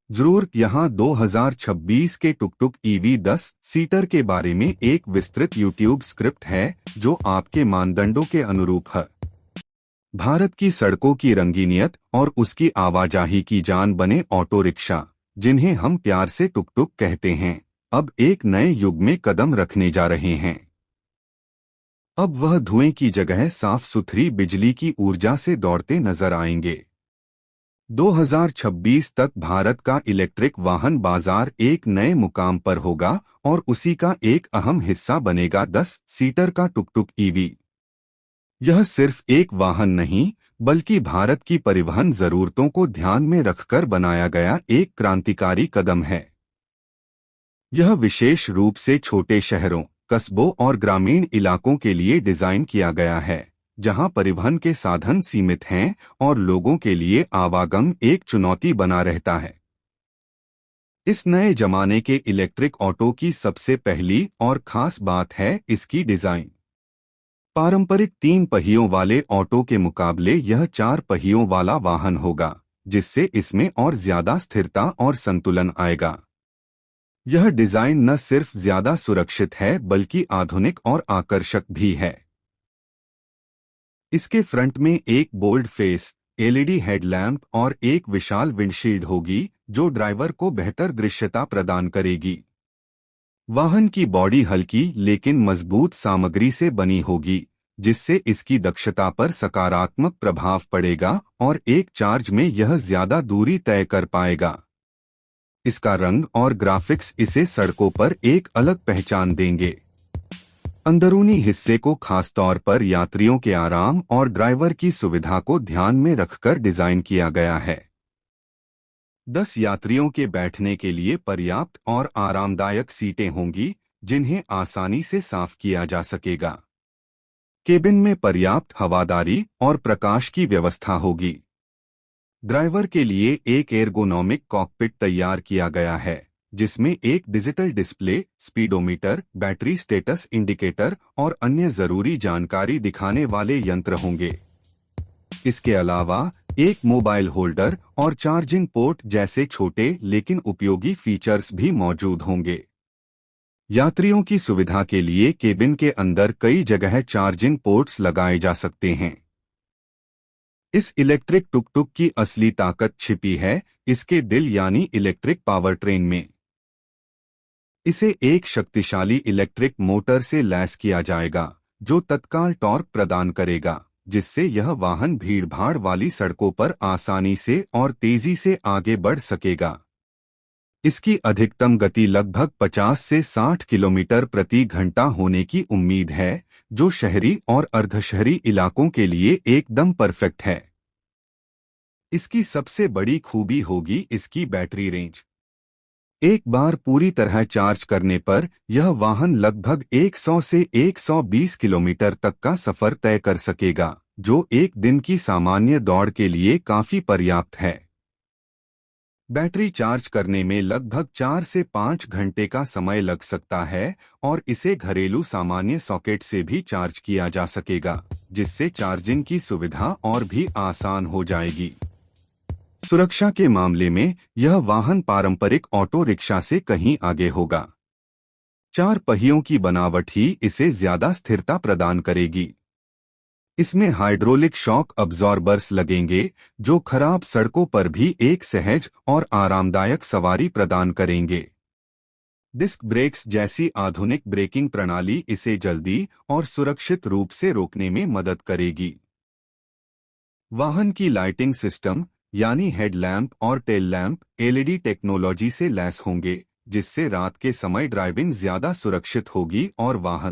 जरूर। यहाँ 2026 के टुकटुक ईवी 10 सीटर के बारे में एक विस्तृत यूट्यूब स्क्रिप्ट है जो आपके मानदंडों के अनुरूप है। भारत की सड़कों की रंगीनियत और उसकी आवाजाही की जान बने ऑटो रिक्शा, जिन्हें हम प्यार से टुकटुक कहते हैं, अब एक नए युग में कदम रखने जा रहे हैं। अब वह धुएं की जगह साफ सुथरी बिजली की ऊर्जा से दौड़ते नजर आएंगे। 2026 तक भारत का इलेक्ट्रिक वाहन बाजार एक नए मुकाम पर होगा और उसी का एक अहम हिस्सा बनेगा 10 सीटर का टुकटुक ईवी। यह सिर्फ एक वाहन नहीं, बल्कि भारत की परिवहन जरूरतों को ध्यान में रखकर बनाया गया एक क्रांतिकारी कदम है। यह विशेष रूप से छोटे शहरों, कस्बों और ग्रामीण इलाकों के लिए डिजाइन किया गया है, जहां परिवहन के साधन सीमित हैं और लोगों के लिए आवागमन एक चुनौती बना रहता है। इस नए जमाने के इलेक्ट्रिक ऑटो की सबसे पहली और खास बात है इसकी डिजाइन। पारंपरिक 3 पहियों वाले ऑटो के मुकाबले यह 4 पहियों वाला वाहन होगा, जिससे इसमें और ज्यादा स्थिरता और संतुलन आएगा। यह डिजाइन न सिर्फ ज्यादा सुरक्षित है बल्कि आधुनिक और आकर्षक भी है। इसके फ्रंट में एक बोल्ड फेस, एलईडी हेडलैम्प और एक विशाल विंडशील्ड होगी, जो ड्राइवर को बेहतर दृश्यता प्रदान करेगी। वाहन की बॉडी हल्की लेकिन मजबूत सामग्री से बनी होगी, जिससे इसकी दक्षता पर सकारात्मक प्रभाव पड़ेगा और एक चार्ज में यह ज्यादा दूरी तय कर पाएगा। इसका रंग और ग्राफिक्स इसे सड़कों पर एक अलग पहचान देंगे। अंदरूनी हिस्से को खासतौर पर यात्रियों के आराम और ड्राइवर की सुविधा को ध्यान में रखकर डिजाइन किया गया है। 10 यात्रियों के बैठने के लिए पर्याप्त और आरामदायक सीटें होंगी, जिन्हें आसानी से साफ किया जा सकेगा। केबिन में पर्याप्त हवादारी और प्रकाश की व्यवस्था होगी। ड्राइवर के लिए एक एर्गोनॉमिक कॉकपिट तैयार किया गया है, जिसमें एक digital display, speedometer, battery status indicator और अन्य जरूरी जानकारी दिखाने वाले यंत्र होंगे। इसके अलावा एक मोबाइल होल्डर और चार्जिंग पोर्ट जैसे छोटे लेकिन उपयोगी फीचर्स भी मौजूद होंगे। यात्रियों की सुविधा के लिए केबिन के अंदर कई जगह चार्जिंग पोर्ट्स लगाए जा सकते हैं। इस इलेक्ट्रिक टुकटुक की असली ताकत छिपी है इसके दिल यानी इलेक्ट्रिक पावर ट्रेन में। इसे एक शक्तिशाली इलेक्ट्रिक मोटर से लैस किया जाएगा, जो तत्काल टॉर्क प्रदान करेगा, जिससे यह वाहन भीड़भाड़ वाली सड़कों पर आसानी से और तेजी से आगे बढ़ सकेगा। इसकी अधिकतम गति लगभग 50 से 60 किलोमीटर प्रति घंटा होने की उम्मीद है, जो शहरी और अर्धशहरी इलाकों के लिए एकदम परफेक्ट है। इसकी सबसे बड़ी खूबी होगी इसकी बैटरी रेंज। एक बार पूरी तरह चार्ज करने पर यह वाहन लगभग 100 से 120 किलोमीटर तक का सफर तय कर सकेगा, जो एक दिन की सामान्य दौड़ के लिए काफी पर्याप्त है। बैटरी चार्ज करने में लगभग 4 से 5 घंटे का समय लग सकता है और इसे घरेलू सामान्य सॉकेट से भी चार्ज किया जा सकेगा, जिससे चार्जिंग की सुविधा और भी आसान हो जाएगी। सुरक्षा के मामले में यह वाहन पारंपरिक ऑटो रिक्शा से कहीं आगे होगा। 4 पहियों की बनावट ही इसे ज्यादा स्थिरता प्रदान करेगी। इसमें हाइड्रोलिक शॉक अब्जॉर्बर्स लगेंगे, जो खराब सड़कों पर भी एक सहज और आरामदायक सवारी प्रदान करेंगे। डिस्क ब्रेक्स जैसी आधुनिक ब्रेकिंग प्रणाली इसे जल्दी और सुरक्षित रूप से रोकने में मदद करेगी। वाहन की लाइटिंग सिस्टम यानी हेडलैम्प और टेल लैम्प एलईडी टेक्नोलॉजी से लैस होंगे, जिससे रात के समय ड्राइविंग ज्यादा सुरक्षित होगी और वाहन